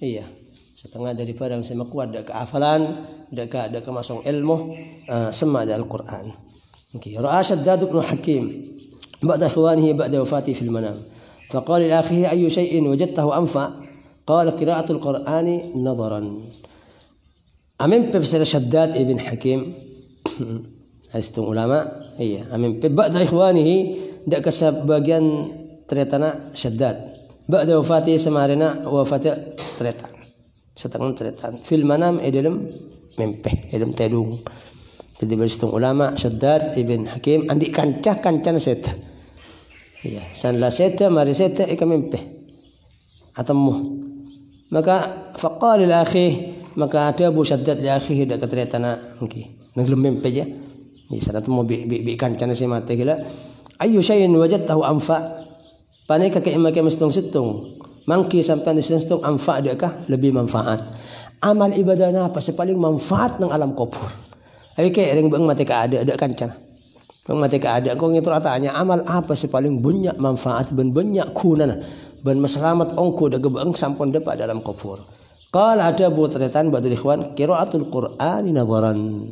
iya. Setengah daripada yang saya kuat dak kehafalan, dak kemasuk ilmu sama dari Al-Qur'an. Okey, ra'a Shaddad bin Hakim ba'da ikhwanihi ba'da wafati fil manam. Faqala li akhihi ayyu shay'in wajadtahu anfa' قال قراءة القرآن نظرا أمن بفسر شداد ابن حكيم أستم علماء هي أمن بعد إخوانه دك سباجان تريتنا شداد بعد وفاته سمارنا وفاته تريتان setengah tretan fil manam dalam mimpi dalam tedung jadi beristung ulama Shaddad ibn Hakim andi kancah seta ya san la seta mari seta ika mimpi atamu maka faqala li akhi maka ada Abu Shaddad li akhi dak ketretana okey nang mimpi aja ni sanat mo bi kancana si mate gila ayu syai'in wajadtahu anfa panai ka imake mestung situng mangki sampai di situng anfa adakah lebih manfaat amal ibadahna apa paling manfaat nang alam kubur ayo ke ring bang mate ka ada kancana bang mate ka ada kau ngitur atanya amal apa paling banyak manfaat ben banyak kunana ben masalamat ongko daga bang sampun dapat dalam kubur. Qala ada bu tretan badul ikhwan qiraatul Qur'ani nadharan.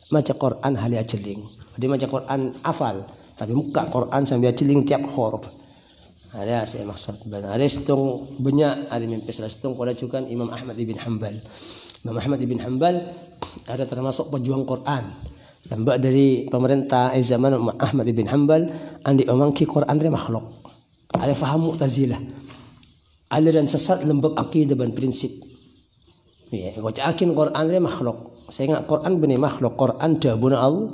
Maca Quran hali aceling. Dia maca Quran hafal tapi muka Quran sambil aceling tiap huruf. Ada saya maksud benar. Ada stung banyak ada mimpi stung kalau juga Imam Ahmad ibn Hanbal. Imam Ahmad ibn Hanbal ada termasuk pejuang Quran. Lembak dari pemerintah zaman Ahmad ibn Hanbal andi omangki Quran dia makhluk. Ada faham Mu'tazilah. Aliran sesat lembab akidah dan prinsip. Ya, kau cakin Quran dia makhluk. Saya ingat Quran benih makhluk. Quran dabuna Allah.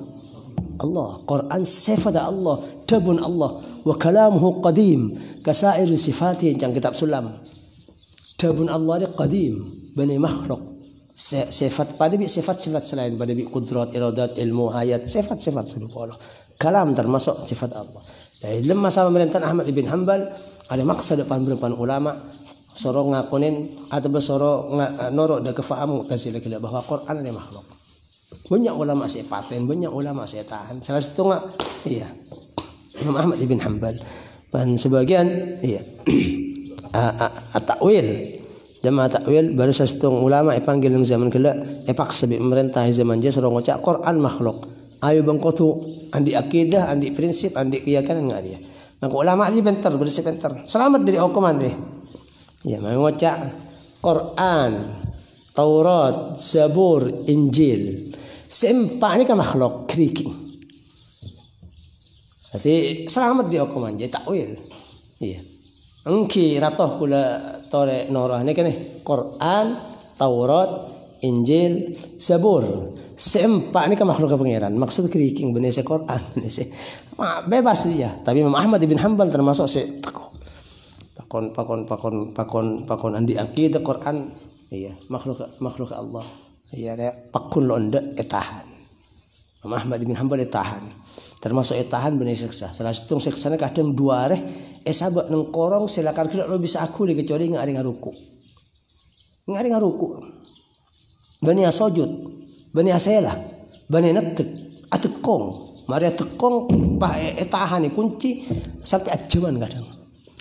Allah. Quran sifat Allah, tabun Allah. Wa kalamuhu qadim kasair sifati yang kitab sulam. Tabun Allah dia qadim, bani makhluk. Sifat pada bi sifat-sifat selain pada bi qudrat, iradat, ilmu, hayat, sifat-sifat serupa Allah. Kalam termasuk sifat Allah. Dalam masa pemerintahan Ahmad ibn Hanbal ada maksud depan ulama sorong ngakunin atau sorong norok dah kefaham Mu'tazilah bahwa Quran ada makhluk. Banyak ulama saya paten, banyak ulama saya tahan. Salah satu iya Imam Ahmad ibn Hanbal dan sebagian iya at-ta'wil. Jamaah takwil baru satu ulama panggil yang zaman kala paksa bi pemerintah zaman dia suruh ngocak Quran makhluk. Ayo bang kotu andi akidah, andi prinsip, andi keyakinan enggak dia. Maka ulama ni bentar bersih bentar. Selamat dari hukuman dia. Ya, mau ngocak Quran, Taurat, Zabur, Injil. Sempak ni kan makhluk kriking. Jadi selamat di hukuman dia takwil. Iya. Engki ratoh kula tore norah ni kan Quran, Taurat, Injil, Zabur. Seempat ni kan makhluk pangeran. Maksud kriking benih se Quran, benih se bebas dia. Tapi Imam Ahmad ibn Hanbal termasuk se pakon andi akidah Quran. Iya, makhluk Allah. Iya, pakun lo ndak tahan. Imam Ahmad ibn Hanbal tahan. Termasuk tahan benih siksa. Salah satu siksa kadang dua sabak nang korong silakan kira lo bisa aku kecuali ngari ngaruku. Ngari ngaruku. Bani asojud, bani asela, bani netek, atekong, mari atekong tahan kunci sampai ajaman kadang.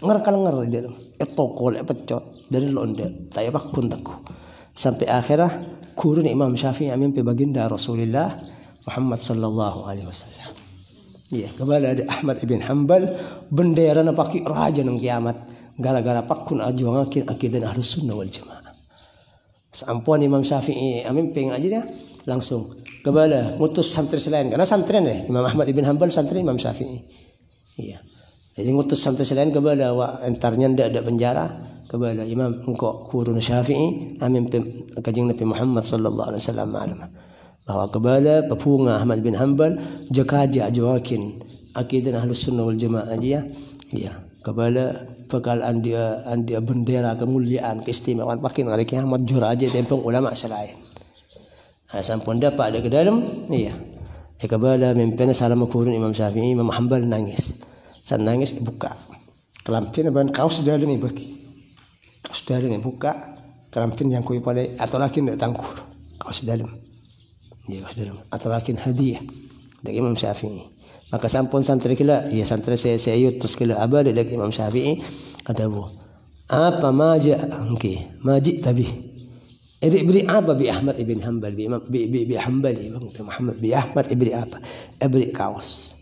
Ngar di dalam. Tokol pecot dari londe. Saya bakun teku. Sampai akhirah kurun Imam Syafi'i mimpi baginda Rasulullah Muhammad sallallahu alaihi wasallam. Iya, kembali ada Ahmad ibn Hanbal bendera na pakai raja nang kiamat gara-gara pakun ajuangakin akidah Ahlus Sunnah wal Jamaah. Sampun Imam Syafi'i amin peng aja dia langsung kembali ngutus santri selain karena santri nih Imam Ahmad ibn Hanbal santri Imam Syafi'i. Iya. Jadi ngutus santri selain kembali wa entarnya ndak ada penjara kembali Imam engkau kurun Syafi'i amin kajing Nabi Muhammad sallallahu alaihi wasallam malam. Bahwa kembali pepunga Ahmad bin Hanbal jakaja ajuakin akidah Ahlus Sunnah wal Jamaah dia. Iya, kembali bakalan dia bendera kemuliaan keistimewaan pakin hari kiamat jura aja tempong ulama selain. Sampun dapat ada ke dalam, iya. Kembali mimpin salam kurun Imam Syafi'i, Imam Hanbal nangis. San nangis buka. Kelampin ban kaos dalam ni bagi. Kaos dalam ni buka, kelampin yang kui pada atau lagi ndak tangkur. Kaos dalam. Ya, dalam atau lakin hadiah dari Imam Syafi'i. Maka sampun santri kila, ya santri saya yutus kila abad dari Imam Syafi'i kata bu, apa maja, okay, majid tabi. Beri apa bi Ahmad ibn Hanbal bi Hanbali bang Muhammad bi Ahmad ibri apa? Beri kaos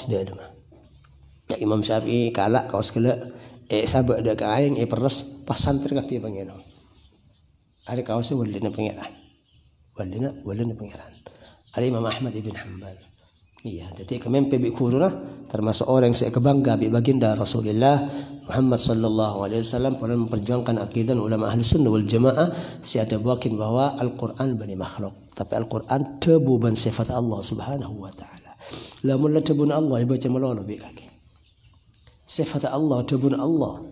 dia ada. Ya Imam Syafi'i kalak kaos kila, sabak ada kain, peras pas santri kapi pangeran. Ada kaosnya walina pangeran. Walina pengiran. Ada Imam Ahmad ibn Hanbal. Iya, jadi kami bi kuruna termasuk orang yang saya kebangga bi baginda Rasulullah Muhammad sallallahu alaihi wasallam pernah memperjuangkan akidah ulama Ahlus Sunnah wal Jamaah siada bakin bahwa Al-Qur'an bani makhluk, tapi Al-Qur'an tebu ban sifat Allah Subhanahu wa taala. Lamun la tebun Allah baca melolo bi kaki. Sifat Allah tebun Allah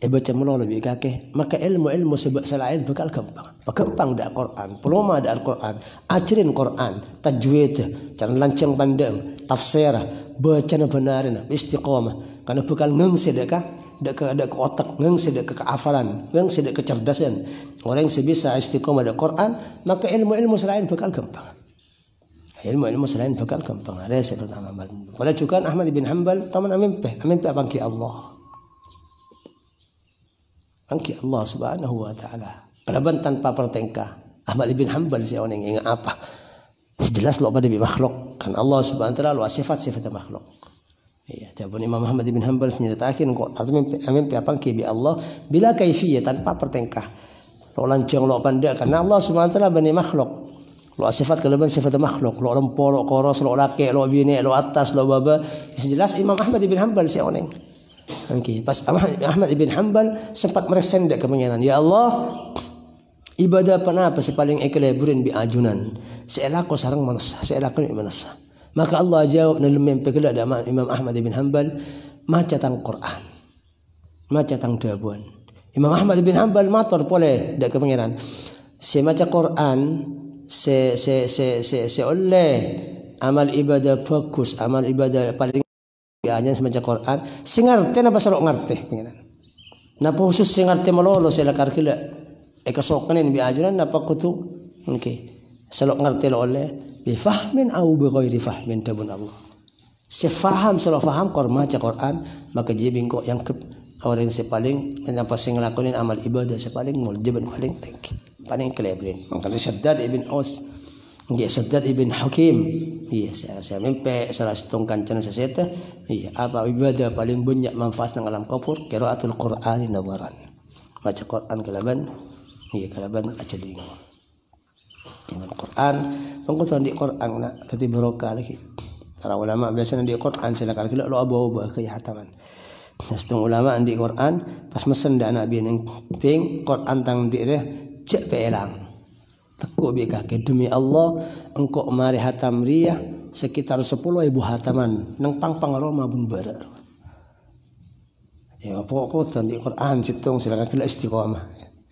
baca melolo bi kaki, maka ilmu sebab selain bakal gampang. Gampang dak Quran, peloma dak Al-Quran, ajarin Quran, tajwid, cara lancang pandang, tafsir, baca benarin, istiqamah. Karena bakal ngengse dak ke otak, ngengse dak ke kehafalan, ngengse dak kecerdasan. Orang yang sebisa istiqamah dak Quran, maka ilmu selain bakal gampang. Ilmu selain bakal gampang. Ada sebab amal. Pada juga Ahmad bin Hanbal, taman amin pangki Allah. Angki Allah Subhanahu wa taala. Kalaban tanpa pertengkah. Ahmad bin Hanbal si orang yang apa? Sejelas lo pada bi makhluk. Kan Allah Subhanahu wa taala lo sifat makhluk. Iya, jabun Imam Ahmad bin Hanbal menyatakan kok amin pangki bi Allah bila kaifiyah tanpa pertengkah. Lo lancang lo pandai karena Allah Subhanahu wa taala bani makhluk. Lo sifat kalaban sifat makhluk. Lo rempol, lo koros, lo laki, lo bini, lo atas, lo baba. Sejelas Imam Ahmad bin Hanbal si orang. Okay. Pas Ahmad ibn Hanbal sempat meresen dak kepengenan. Ya Allah, ibadah apa si paling ekeleburin bi ajunan. Seelako sarang manusia, seelako manusia. Maka Allah jawab dalam mimpi kelak Imam Ahmad bin Hanbal maca tang Quran. Maca tang dabuan. Imam Ahmad bin Hanbal matur boleh dak ke pangeran. Se maca Quran se oleh amal ibadah bagus, amal ibadah paling hanya maca Quran. Sing ngerti napa selok ngerti pangeran. Napa khusus sing ngerti melolo sila karkila. Kasokanin bi ajuran napa kutu. Okay. Selok ngerti lo oleh bifahmin au bighairi fahmin tabun Allah. Sefaham selo faham maca Quran maka dia bingko yang orang sepaling apa sing ngelakonin amal ibadah sepaling muljaban paling kelebrin. Maka Shaddad ibn Aus nggih Shaddad ibn Hakim iya saya mimpi salah satu kancan seseta iya apa ibadah paling banyak manfaat nang alam kubur qiraatul Qur'ani nadharan. Baca Quran kalaban iya kalaban ajaling. Quran pengkutuan di Quran nak tadi barokah lagi para ulama biasanya di Quran silakan kalau lo abu-abu ke hataman setengah ulama di Quran pas mesen dak nabi ning ping Quran tang di deh cek pelang tekuk bi kake demi Allah engkau mari hatam riyah sekitar 10.000 hataman nang pang Roma bun bara ya pokok di Quran situng silakan kala istiqamah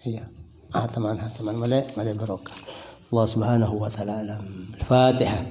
iya hataman male barokah. Allah Subhanahu wa taala alam. Al-Fatihah.